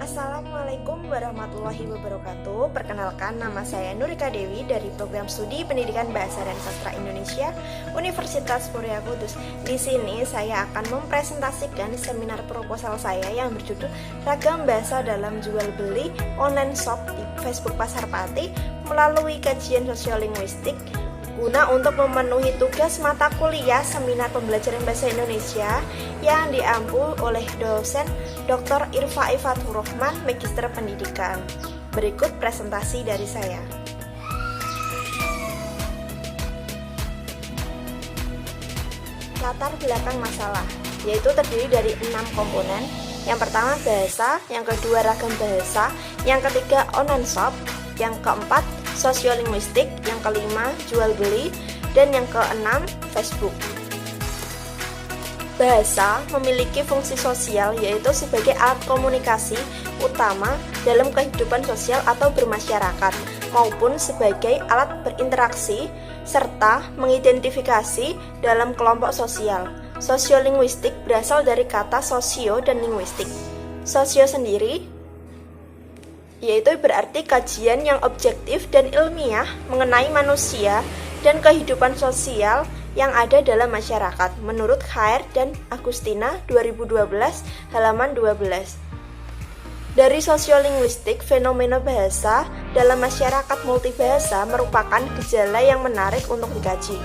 Assalamualaikum warahmatullahi wabarakatuh. Perkenalkan, nama saya Nurika Dewi dari Program Studi Pendidikan Bahasa dan Sastra Indonesia Universitas Muria Kudus. Di sini saya akan mempresentasikan seminar proposal saya yang berjudul Ragam Bahasa dalam Jual Beli Online Shop di Facebook Pasar Pati melalui kajian sosiolinguistik guna untuk memenuhi tugas mata kuliah seminar pembelajaran bahasa Indonesia yang diampu oleh dosen Dr. Irfa Ifatur Rahman, Magister Pendidikan. Berikut presentasi dari saya. Latar belakang masalah, yaitu terdiri dari 6 komponen. Yang pertama bahasa, yang kedua ragam bahasa, yang ketiga online shop, yang keempat sosiolinguistik, yang kelima jual beli, dan yang keenam Facebook. Bahasa memiliki fungsi sosial, yaitu sebagai alat komunikasi utama dalam kehidupan sosial atau bermasyarakat, maupun sebagai alat berinteraksi serta mengidentifikasi dalam kelompok sosial. Sosiolinguistik berasal dari kata sosio dan linguistik. Sosio sendiri yaitu berarti kajian yang objektif dan ilmiah mengenai manusia dan kehidupan sosial yang ada dalam masyarakat, menurut Khair dan Agustina 2012 halaman 12. Dari sosiolinguistik, fenomena bahasa dalam masyarakat multibahasa merupakan gejala yang menarik untuk dikaji,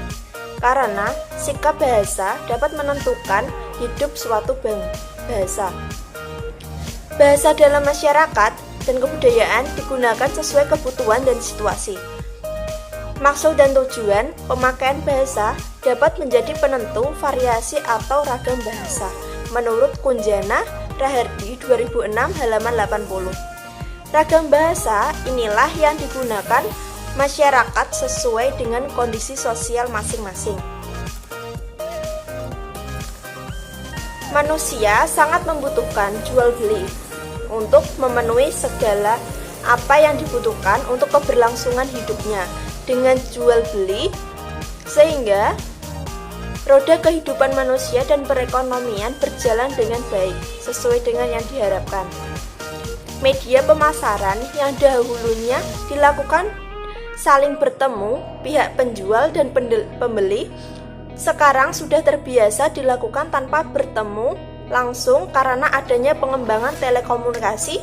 karena sikap bahasa dapat menentukan hidup suatu bangsa. Bahasa dalam masyarakat dan kebudayaan digunakan sesuai kebutuhan dan situasi. Maksud dan tujuan pemakaian bahasa dapat menjadi penentu variasi atau ragam bahasa, menurut Kunjana Rahardi 2006 halaman 80. Ragam bahasa inilah yang digunakan masyarakat sesuai dengan kondisi sosial masing-masing. Manusia sangat membutuhkan jual beli untuk memenuhi segala apa yang dibutuhkan untuk keberlangsungan hidupnya dengan jual beli, sehingga roda kehidupan manusia dan perekonomian berjalan dengan baik sesuai dengan yang diharapkan. Media pemasaran yang dahulunya dilakukan saling bertemu pihak penjual dan pembeli sekarang sudah terbiasa dilakukan tanpa bertemu langsung karena adanya pengembangan telekomunikasi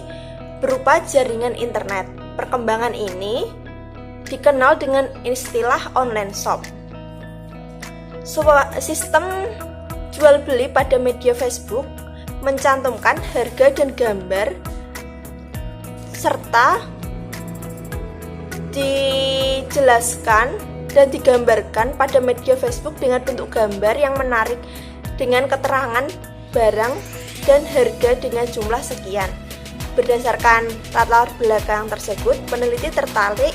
berupa jaringan internet. Perkembangan ini dikenal dengan istilah online shop. Sistem jual beli pada media Facebook mencantumkan harga dan gambar serta dijelaskan dan digambarkan pada media Facebook dengan bentuk gambar yang menarik dengan keterangan barang dan harga dengan jumlah sekian. Berdasarkan latar belakang tersebut, peneliti tertarik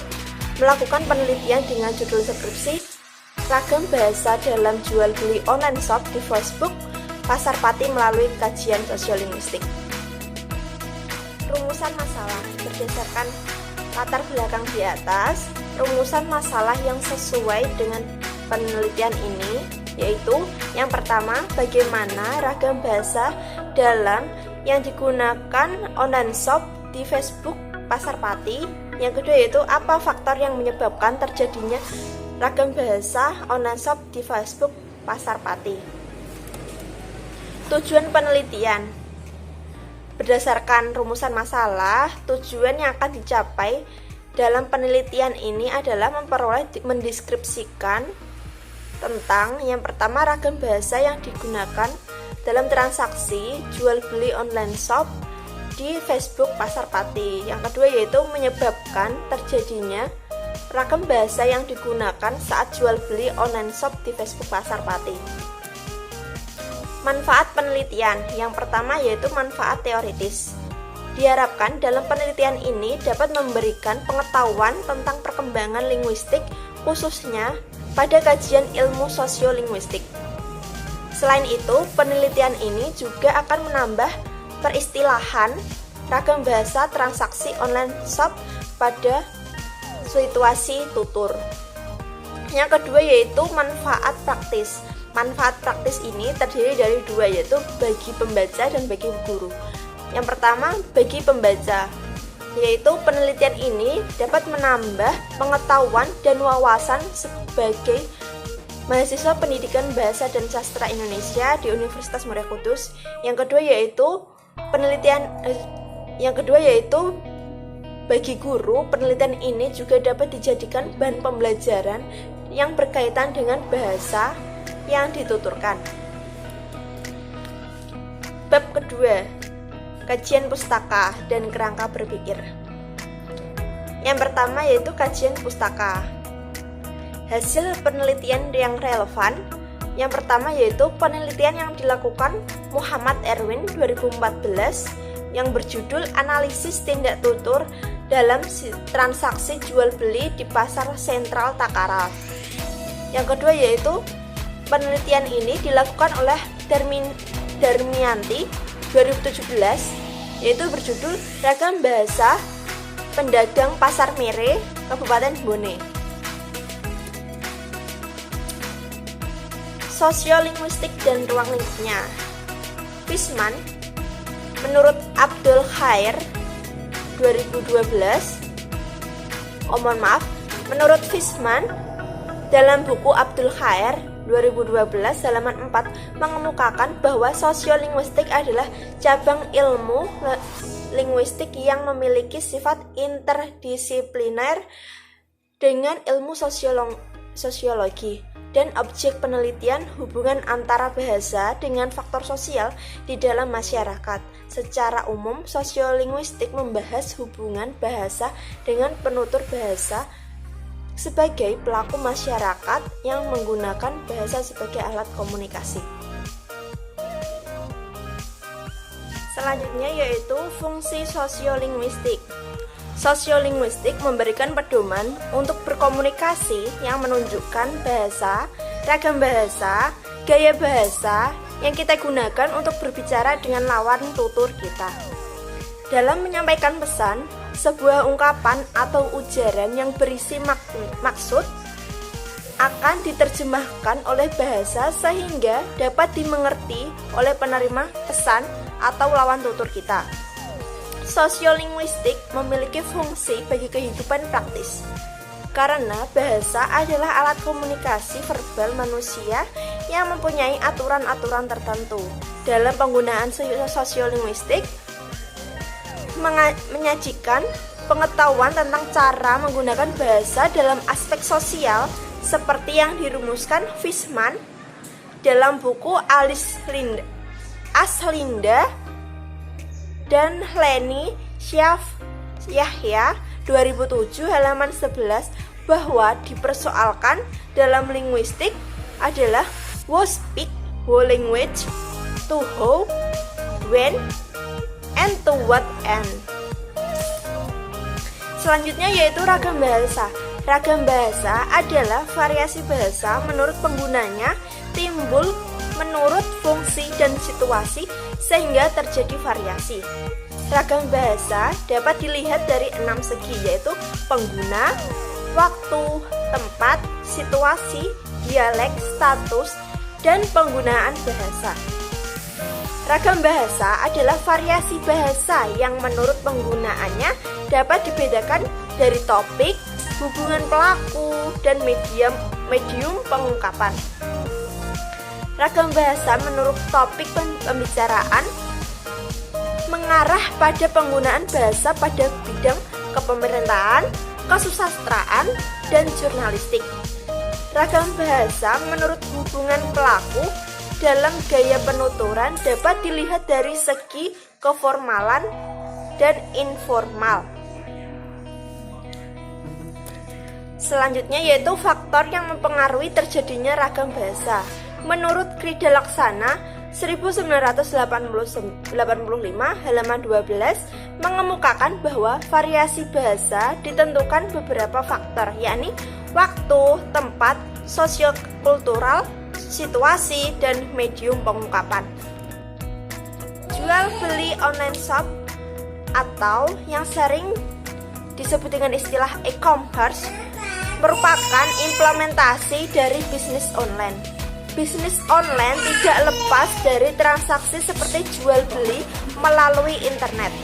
melakukan penelitian dengan judul skripsi Ragam Bahasa dalam Jual Beli Online Shop di Facebook Pasar Pati melalui kajian sosiolinguistik. Rumusan masalah berdasarkan latar belakang di atas, rumusan masalah yang sesuai dengan penelitian ini yaitu yang pertama, bagaimana ragam bahasa dalam yang digunakan online shop di Facebook Pasar Pati. Yang kedua yaitu apa faktor yang menyebabkan terjadinya ragam bahasa online shop di Facebook Pasar Pati. Tujuan penelitian berdasarkan rumusan masalah, tujuan yang akan dicapai dalam penelitian ini adalah mendeskripsikan tentang yang pertama ragam bahasa yang digunakan dalam transaksi jual beli online shop di Facebook Pasar Pati. Yang kedua yaitu menyebabkan terjadinya ragam bahasa yang digunakan saat jual beli online shop di Facebook Pasar Pati. Manfaat penelitian yang pertama yaitu manfaat teoritis. Diharapkan dalam penelitian ini dapat memberikan pengetahuan tentang perkembangan linguistik khususnya pada kajian ilmu sosiolinguistik. Selain itu, penelitian ini juga akan menambah peristilahan ragam bahasa transaksi online shop pada situasi tutur. Yang kedua yaitu manfaat praktis. Manfaat praktis ini terdiri dari dua, yaitu bagi pembaca dan bagi guru. Yang pertama, bagi pembaca, yaitu penelitian ini dapat menambah pengetahuan dan wawasan sebagai mahasiswa pendidikan bahasa dan sastra Indonesia di Universitas Muria Kudus. Yang kedua yaitu bagi guru, penelitian ini juga dapat dijadikan bahan pembelajaran yang berkaitan dengan bahasa yang dituturkan. Bab kedua, kajian pustaka dan kerangka berpikir. Yang pertama yaitu kajian pustaka. Hasil penelitian yang relevan. Yang pertama yaitu penelitian yang dilakukan Muhammad Erwin 2014 yang berjudul Analisis Tindak Tutur dalam Transaksi Jual Beli di Pasar Sentral Takarar. Yang kedua yaitu penelitian ini dilakukan oleh Darmianti 2017, yaitu berjudul Ragam Bahasa Pedagang Pasar Mere, Kabupaten Bone. Sosiolinguistik dan ruang lingkupnya. Fishman menurut Abdul Khair 2012, menurut Fishman dalam buku Abdul Khair 2012 halaman 4 mengemukakan bahwa sosiolinguistik adalah cabang ilmu linguistik yang memiliki sifat interdisipliner dengan ilmu sosiologi dan objek penelitian hubungan antara bahasa dengan faktor sosial di dalam masyarakat. Secara umum, sosiolinguistik membahas hubungan bahasa dengan penutur bahasa sebagai pelaku masyarakat yang menggunakan bahasa sebagai alat komunikasi. Selanjutnya yaitu fungsi sosiolinguistik. Sosiolinguistik memberikan pedoman untuk berkomunikasi yang menunjukkan bahasa, ragam bahasa, gaya bahasa yang kita gunakan untuk berbicara dengan lawan tutur kita. Dalam menyampaikan pesan, sebuah ungkapan atau ujaran yang berisi maksud akan diterjemahkan oleh bahasa sehingga dapat dimengerti oleh penerima pesan atau lawan tutur kita. Sosiolinguistik memiliki fungsi bagi kehidupan praktis karena bahasa adalah alat komunikasi verbal manusia yang mempunyai aturan-aturan tertentu. Dalam penggunaan sosiolinguistik menyajikan pengetahuan tentang cara menggunakan bahasa dalam aspek sosial seperti yang dirumuskan Fishman dalam buku Aslinda dan Leni Yahya 2007 halaman 11 bahwa dipersoalkan dalam linguistik adalah who speak, who language, to who, when, and to what end. Selanjutnya yaitu ragam bahasa. Ragam bahasa adalah variasi bahasa menurut penggunanya timbul menurut fungsi dan situasi sehingga terjadi variasi. Ragam bahasa dapat dilihat dari 6 segi yaitu pengguna, waktu, tempat, situasi, dialek, status, dan penggunaan bahasa. Ragam bahasa adalah variasi bahasa yang menurut penggunaannya dapat dibedakan dari topik, hubungan pelaku, dan medium pengungkapan. Ragam bahasa menurut topik pembicaraan mengarah pada penggunaan bahasa pada bidang kepemerintahan, kesusastraan, dan jurnalistik. Ragam bahasa menurut hubungan pelaku dalam gaya penuturan dapat dilihat dari segi keformalan dan informal. Selanjutnya yaitu faktor yang mempengaruhi terjadinya ragam bahasa. Menurut Krida Laksana 1985 halaman 12 mengemukakan bahwa variasi bahasa ditentukan beberapa faktor, yakni waktu, tempat, sosiokultural, situasi, dan medium pengungkapan. Jual beli online shop atau yang sering disebut dengan istilah e-commerce merupakan implementasi dari bisnis online. Bisnis online tidak lepas dari transaksi seperti jual beli melalui internet.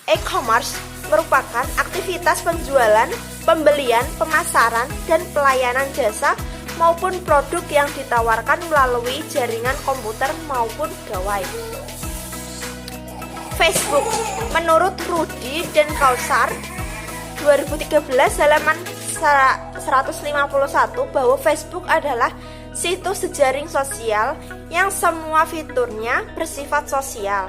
E-commerce merupakan aktivitas penjualan, pembelian, pemasaran, dan pelayanan jasa maupun produk yang ditawarkan melalui jaringan komputer maupun gawai. Facebook, menurut Rudy dan Kausar 2013 halaman 151 bahwa Facebook adalah situs jejaring sosial yang semua fiturnya bersifat sosial.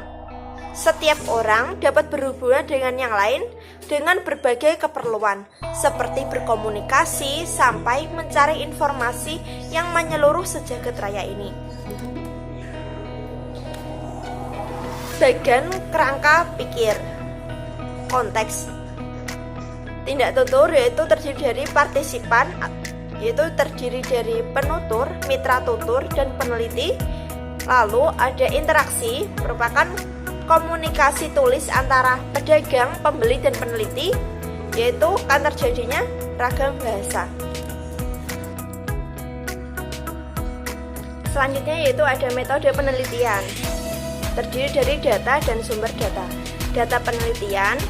Setiap orang dapat berhubungan dengan yang lain dengan berbagai keperluan, seperti berkomunikasi sampai mencari informasi yang menyeluruh sejagat raya ini. Bagian kerangka pikir. Konteks. Tindak tutur yaitu terdiri dari partisipan, yaitu terdiri dari penutur, mitra tutur, dan peneliti. Lalu ada interaksi, merupakan komunikasi tulis antara pedagang, pembeli, dan peneliti, yaitu kan terjadinya ragam bahasa. Selanjutnya yaitu ada metode penelitian, terdiri dari data dan sumber data. Data penelitian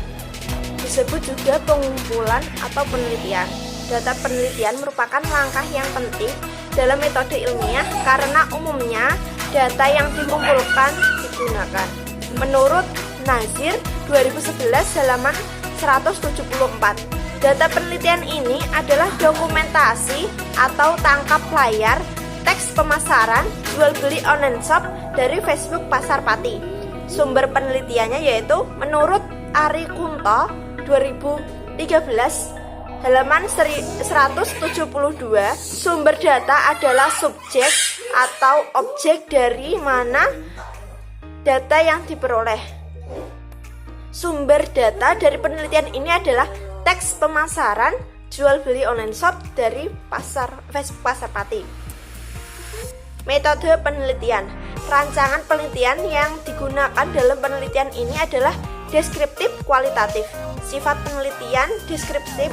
disebut juga pengumpulan atau penelitian. Data penelitian merupakan langkah yang penting dalam metode ilmiah karena umumnya data yang dikumpulkan digunakan. Menurut Nazir 2011 halaman 174, data penelitian ini adalah dokumentasi atau tangkap layar teks pemasaran jual beli online shop dari Facebook Pasar Pati. Sumber penelitiannya yaitu menurut Ari Kunto 2013 halaman 172, sumber data adalah subjek atau objek dari mana data yang diperoleh. Sumber data dari penelitian ini adalah teks pemasaran jual beli online shop dari Facebook Pasar Pati. Metode penelitian. Rancangan penelitian yang digunakan dalam penelitian ini adalah deskriptif kualitatif. Sifat penelitian deskriptif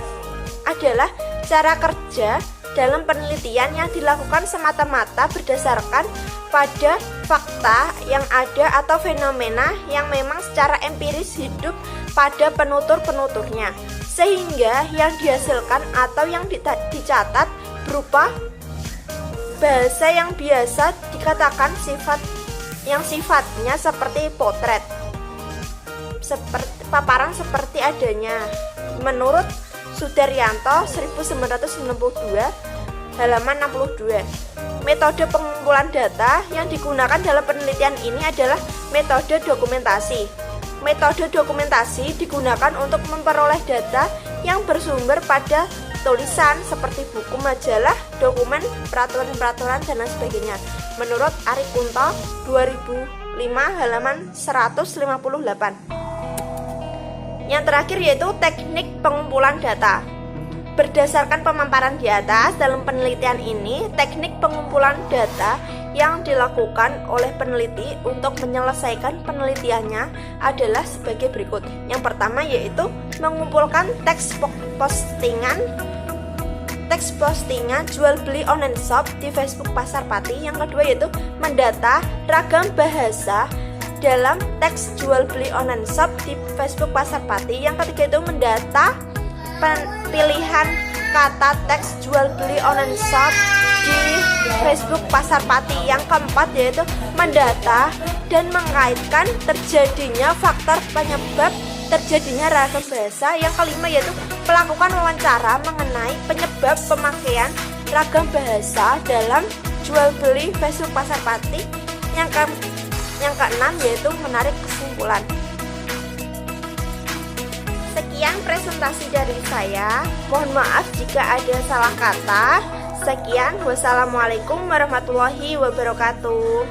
adalah cara kerja dalam penelitian yang dilakukan semata-mata berdasarkan pada fakta yang ada atau fenomena yang memang secara empiris hidup pada penutur-penuturnya, sehingga yang dihasilkan atau yang dicatat berupa bahasa yang biasa dikatakan sifatnya seperti potret, paparan seperti adanya. Menurut Sudaryanto 1992 halaman 62, metode pengumpulan data yang digunakan dalam penelitian ini adalah metode dokumentasi. Metode dokumentasi digunakan untuk memperoleh data yang bersumber pada tulisan seperti buku, majalah, dokumen, peraturan-peraturan, dan lain sebagainya. Menurut Ari Kunto 2005 halaman 158. Yang terakhir yaitu teknik pengumpulan data. Berdasarkan pemaparan di atas, dalam penelitian ini, teknik pengumpulan data yang dilakukan oleh peneliti untuk menyelesaikan penelitiannya adalah sebagai berikut. Yang pertama yaitu mengumpulkan teks postingan jual beli online shop di Facebook Pasar Pati. Yang kedua yaitu mendata ragam bahasa dalam teks jual beli online shop di Facebook Pasar Pati. Yang ketiga itu mendata pilihan kata teks jual beli online shop di Facebook Pasar Pati. Yang keempat yaitu mendata dan mengaitkan terjadinya faktor penyebab terjadinya ragam bahasa. Yang kelima yaitu melakukan wawancara mengenai penyebab pemakaian ragam bahasa dalam jual beli Facebook Pasar Pati. Yang keenam yaitu menarik kesimpulan. Sekian presentasi dari saya. Mohon maaf jika ada salah kata. Sekian, wassalamualaikum warahmatullahi wabarakatuh.